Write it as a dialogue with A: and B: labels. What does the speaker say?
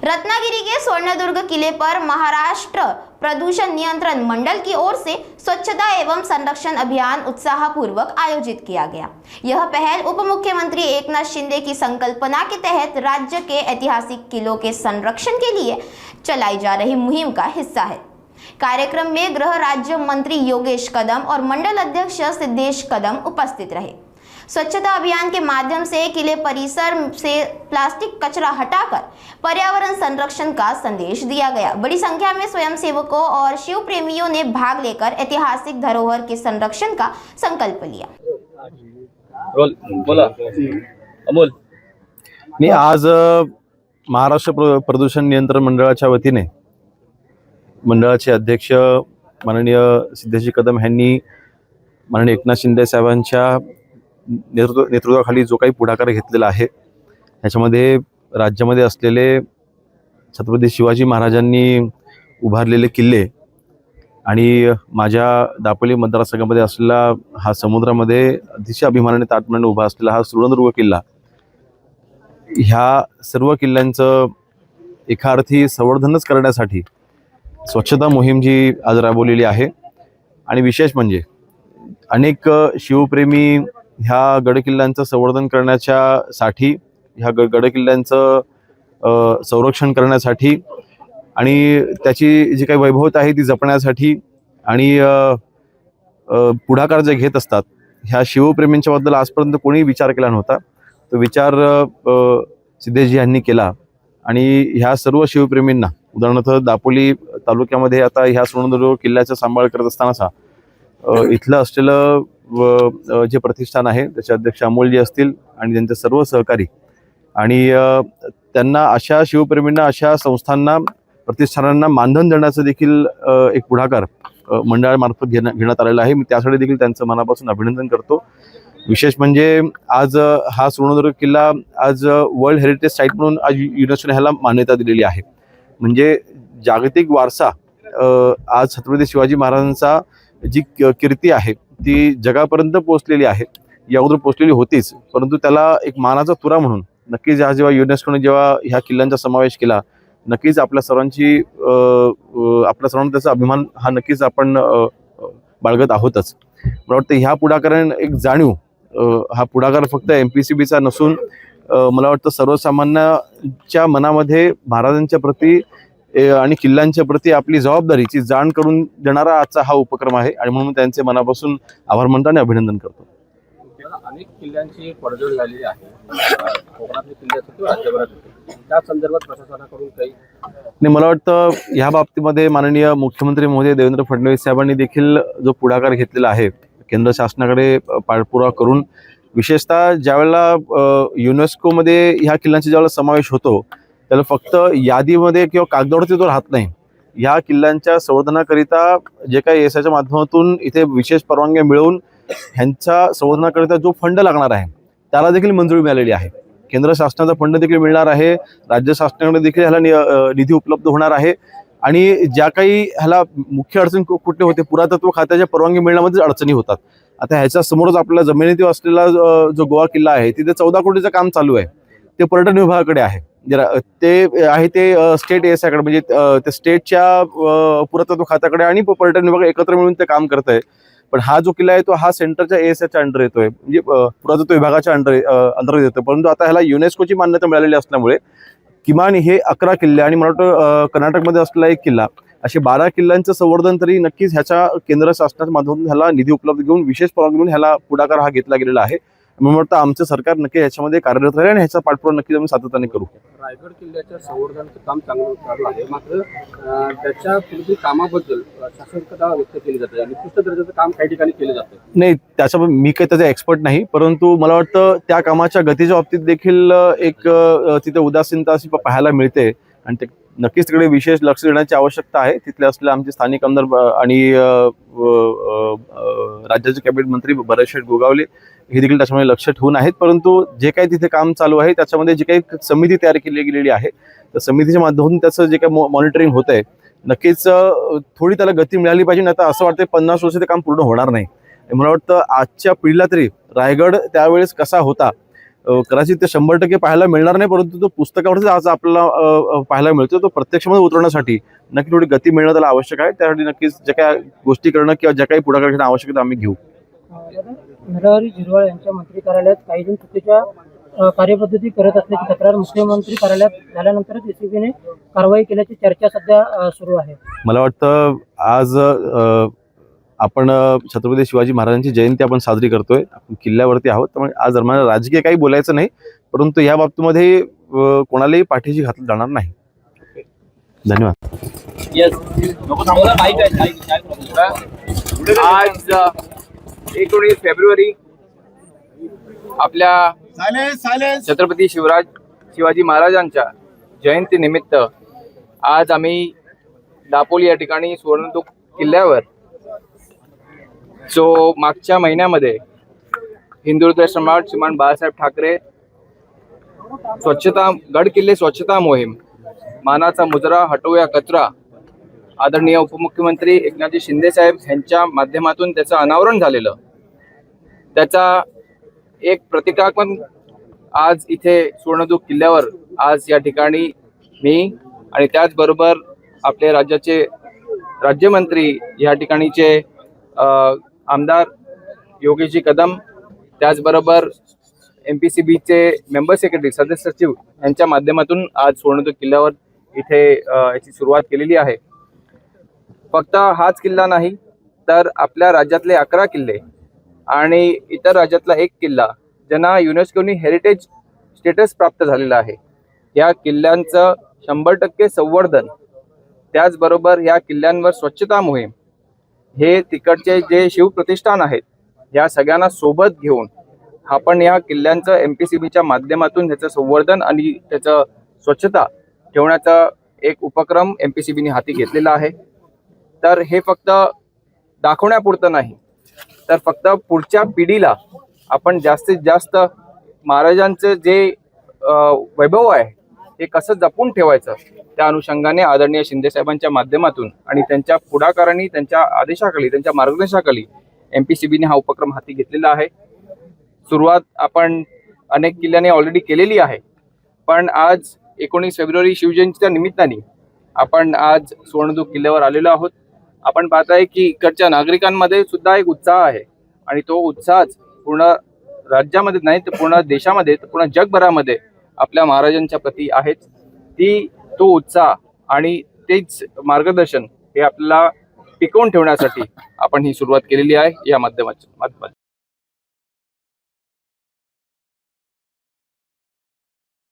A: रत्नागिरी के स्वर्णदुर्ग किले पर महाराष्ट्र प्रदूषण नियंत्रण मंडल की ओर से स्वच्छता एवं संरक्षण अभियान उत्साहपूर्वक आयोजित किया गया। यह पहल उप मुख्यमंत्री एकनाथ शिंदे की संकल्पना के तहत राज्य के ऐतिहासिक किलों के संरक्षण के लिए चलाई जा रही मुहिम का हिस्सा है। कार्यक्रम में गृह राज्य मंत्री योगेश कदम और मंडल अध्यक्ष सिद्धेश कदम उपस्थित रहे। स्वच्छता अभियान के माध्यम से किले परिसर से प्लास्टिक कचरा हटाकर पर्यावरण संरक्षण का संदेश दिया गया। बड़ी संख्या में स्वयंसेवकों और शिव प्रेमियों ने भाग लेकर ऐतिहासिक धरोहर के संरक्षण का संकल्प लिया।
B: बोला अमोल।
C: मी आज महाराष्ट्र प्रदूषण नियंत्रण मंडळाच्या वतीने मंडळाचे अध्यक्ष माननीय सिद्धेश कदम यांनी माननीय एकनाथ शिंदे साहेबांच्या नेतृत्वाखाली जो काही पुढाकार घेतलेला आहे त्याच्यामध्ये राज्यामध्ये असलेले छत्रपती शिवाजी महाराजांनी उभारलेले किल्ले आणि माझ्या दापोली मतदारसंघामध्ये असलेला हा समुद्रामध्ये अतिशय अभिमानाने ताटमाने उभा असलेला हा स्वर्णदुर्ग किल्ला, ह्या सर्व किल्ल्यांचं एका अर्थी संवर्धनच करण्यासाठी स्वच्छता मोहीम जी आज राबवलेली आहे। आणि विशेष म्हणजे अनेक शिवप्रेमी ह्या गडकिल्ल्यांचं संवर्धन करण्यासाठी, ह्या गडकिल्ल्यांचं संरक्षण करण्यासाठी आणि त्याची जी काही वैभवता आहे ती जपण्यासाठी आणि पुढाकार जे घेत असतात, ह्या शिवप्रेमींच्या बद्दल आजपर्यंत कोणी विचार केला नव्हता। तो विचार सिद्धेशजी यांनी केला आणि ह्या सर्व शिवप्रेमींना, उदाहरणार्थ दापोली तालुक्यामध्ये आता ह्या स्वर्णदुर्ग किल्ल्याचा सांभाळ करत असताना इथलं असलेलं जे प्रतिष्ठान आहे त्याचे अध्यक्ष अमोलजी असतील आणि त्यांचे सर्व सहकारी आणि त्यांना अशा शिवप्रेमींना, अशा संस्थांना, प्रतिष्ठानांना मानधन देण्याचं देखील एक पुढाकार मंडळामार्फत घेण्यात आलेला आहे। मी त्यासाठी देखील त्यांचं मनापासून अभिनंदन करतो। विशेष म्हणजे आज हा स्वर्णदुर्ग किल्ला आज वर्ल्ड हेरिटेज साईट म्हणून आज युनेस्कोने ह्याला मान्यता दिलेली आहे। म्हणजे जागतिक वारसा आज छत्रपती शिवाजी महाराजांचा जी कीर्ती आहे ती जगापर्यंत पोहोचलेली आहे, याअगोदर पोहोचलेली होतीच, परंतु त्याला एक मानाचा तुरा म्हणून नक्कीच जेव्हा युनेस्कोने जेव्हा ह्या किल्ल्यांचा समावेश केला, नक्कीच आपल्या सर्वांना त्याचा अभिमान हा नक्कीच आपण बाळगत आहोतच। मला वाटतं ह्या पुढाकाराने एक जाणीव, हा पुढाकार फक्त MPCBचा नसून मला वाटतं सर्वसामान्यांच्या मनामध्ये महाराजांच्या प्रती आणि किल्ल्यांच्या प्रती आपली जबाबदारीची जाण करून देणारा आजचा हा उपक्रम आहे आणि म्हणून त्यांचे मनापासून आभार मानतो आणि अभिनंदन करतो।
B: अनेक किल्ल्यांची पडझड झालेली आहे, कोकणातल्या किल्ल्याचं किंवा राज्यभरात, त्या संदर्भात प्रशासनाकडून काही
C: नाही, मला वाटतं ह्या बाबतीमध्ये माननीय मुख्यमंत्री महोदय देवेंद्र फडणवीस साहेबांनी देखील जो पुढाकार घेतलेला आहे केंद्र शासनाकडे पाठपुरावा करून, विशेषतः ज्यावेळेला युनेस्कोमध्ये ह्या किल्ल्यांचा ज्यावेळेला समावेश होतो त्याला फक्त यादीमध्ये किंवा कागदावरती तो राहत नाही। ह्या किल्ल्यांच्या संवर्धनाकरिता जे काही ESAच्या माध्यमातून इथे विशेष परवानग्या मिळवून ह्यांच्या संवर्धनाकरिता जो फंड लागणार आहे त्याला देखील मंजुरी मिळालेली आहे। केंद्र शासनाचा फंड देखील मिळणार आहे, राज्य शासनाकडे देखील ह्याला निधी उपलब्ध होणार आहे आणि ज्या काही ह्याला मुख्य अडचण कुठे होते, पुरातत्व खात्याच्या परवानगी मिळण्यामध्ये अडचणी होतात। आता ह्याच्या समोरच आपल्याला जमिनीत असलेला जो गोवा किल्ला आहे तिथे 14 कोटीचं काम चालू आहे, ते पर्यटन विभागाकडे आहे, ते आहे ते स्टेट ESAकडे, म्हणजे ते स्टेटच्या पुरातत्व खात्याकडे आणि पर्यटन विभाग एकत्र मिळून ते काम करत आहे। पण हा जो किल्ला आहे तो हा सेंटरच्या ESAच्या अंडर येतोय, म्हणजे पुरातत्व विभागाच्या अंतर्गत येतोय, परंतु आता ह्याला युनेस्कोची मान्यता मिळालेली असल्यामुळे किमान हे 11 किल्ले आणि मला वाटतं कर्नाटकमध्ये असलेला एक किल्ला, असे 12 किल्ल्यांचं संवर्धन तरी नक्कीच ह्याच्या केंद्र शासनाच्या माध्यमातून ह्याला निधी उपलब्ध घेऊन विशेष परवानगी घेऊन ह्याला पुढाकार हा घेतला गेलेला आहे। मला वाटतं आमचं सरकार नक्की ह्याच्यामध्ये कार्यरत राहील आणि ह्याचा पाठपुरावा नक्कीच आम्ही सातत्याने करू।
B: रायगड किल्ल्याच्या संवर्धनाचं काम चांगलं चालू आहे, मात्र त्याच्या पुढील कामाबद्दल शासनकता व्यक्त केली जाते, निकृष्ट दर्जाचं काम काही ठिकाणी केलं जातं।
C: नाही, त्याच्यावर मी काही त्याचा एक्सपर्ट नाही, परंतु मला वाटतं त्या कामाच्या गतीच्या बाबतीत देखील एक तिथे उदासीनता अशी पाहायला मिळते आणि ते नक्कीच तिकडे विशेष लक्ष देण्याची आवश्यकता आहे। तिथले असलेले आमचे स्थानिक आमदार आणि राज्याचे कॅबिनेट मंत्री भरतशेठ गोगावले हे देखील त्याच्यामध्ये लक्ष ठेवून आहेत, परंतु जे काही तिथे काम चालू आहे त्याच्यामध्ये जी काही समिती तयार केली गेलेली आहे त्या समितीच्या माध्यमातून त्याचं जे काही मॉनिटरिंग होत आहे नक्कीच थोडी त्याला गती मिळाली पाहिजे। आता असं वाटतं 50 वर्ष ते काम पूर्ण होणार नाही। मला वाटतं आजच्या पिढीला तरी रायगड त्यावेळेस कसा होता कदाचित ते 100% पाहायला मिळणार नाही, परंतु तो पुस्तकावरच आज आपल्याला पाहायला मिळतो. तो प्रत्यक्षामध्ये उतरवण्यासाठी नक्की थोडी गती मिळणं त्याला आवश्यक आहे. त्यासाठी नक्कीच ज्या काही गोष्टी करणं किंवा ज्या काही पुढाकार घेणं आवश्यक आहे आम्ही घेऊ.
D: नरहरी झिरवाळ यांच्या मंत्री कार्यालयात काही जण चुकीच्या कार्यपद्धती करत असल्याची तक्रार मुख्यमंत्री कार्यालयात झाल्यानंतरच एसीबीने कारवाई केल्याची चर्चा सध्या सुरू आहे.
C: मला वाटतं आज आपण छत्रपती शिवाजी महाराजांची जयंती आपण साजरी करतोय, आपण किल्ल्यावरती आहोत, त्यामुळे आज आम्हाला राजकीय काही बोलायचं नाही, परंतु या बाबतीमध्ये कोणालाही पाठीशी घातलं जाणार नाही. धन्यवाद.
E: आज 19 फेब्रुवारी आपल्या छत्रपती शिवाजी महाराजांच्या जयंतीनिमित्त आज आम्ही दापोली या ठिकाणी सुवर्णदुर्ग किल्ल्यावर, जो मागच्या महिन्यामध्ये हिंदुहृदय सम्राट श्रीमान बाळासाहेब ठाकरे गड किल्ले स्वच्छता मोहीम, मानाचा मुजरा हटवूया कचरा, आदरणीय उपमुख्यमंत्री एकनाथजी शिंदे साहेब यांच्या माध्यमातून त्याचं अनावरण झालेलं, त्याचा एक प्रतिकात्मक आज इथे सुवर्णदुर्ग किल्ल्यावर आज या ठिकाणी मी आणि त्याचबरोबर आपले राज्याचे राज्यमंत्री या ठिकाणीचे आमदार योगेशजी कदम, त्याचबरोबर MPCBचे मेंबर सेक्रेटरी सदस्य सचिव यांच्या माध्यमातून आज सुवर्णदुर्ग किल्ल्यावर इथे याची सुरुवात केलेली आहे. फक्त हाच किल्ला नाही तर आपल्या राज्यातले 11 किल्ले आणि इतर राज्यातला 1 किल्ला ज्यांना युनेस्कोनी हेरिटेज स्टेटस प्राप्त झालेला आहे, या किल्ल्यांचं 100% संवर्धन, त्याचबरोबर या किल्ल्यांवर स्वच्छता मोहीम, हे तिकडचे जे शिवप्रतिष्ठान आहेत या सगळ्यांना सोबत घेऊन आपण या किल्ल्यांचं MPCBच्या माध्यमातून त्याचं संवर्धन आणि त्याचं स्वच्छता ठेवण्याचा एक उपक्रम MPCBने हाती घेतलेला आहे. तर हे फक्त दाखवण्यापुरतं नाही, तर फक्त पुढच्या पिढीला आपण जास्तीत जास्त महाराजांचं जे वैभव आहे हे कसं जपून ठेवायचं, त्या अनुषंगाने आदरणीय शिंदे साहेबांच्या माध्यमातून आणि त्यांच्या पुढाकारांनी, त्यांच्या आदेशाखाली, त्यांच्या मार्गदर्शनाखाली MPCBने हा उपक्रम हाती घेतलेला आहे. सुरुवात आपण अनेक किल्ल्याने ऑलरेडी केलेली आहे, पण आज 19 फेब्रुवारी शिवजयंतीच्या निमित्ताने आपण आज सुवर्णदुर्ग किल्ल्यावर आलेलो आहोत. आपण पाहताय की इकडच्या नागरिकांमध्ये सुद्धा एक उत्साह आहे आणि तो उत्साह पूर्ण राज्यामध्ये नाही तर पूर्ण देशामध्ये, तर पूर्ण जगभरामध्ये आपल्या महाराजांच्या प्रती आहेच. तो उत्साह आणि तेच मार्गदर्शन हे आपल्याला टिकवून ठेवण्यासाठी आपण ही सुरुवात केलेली आहे या माध्यमातून.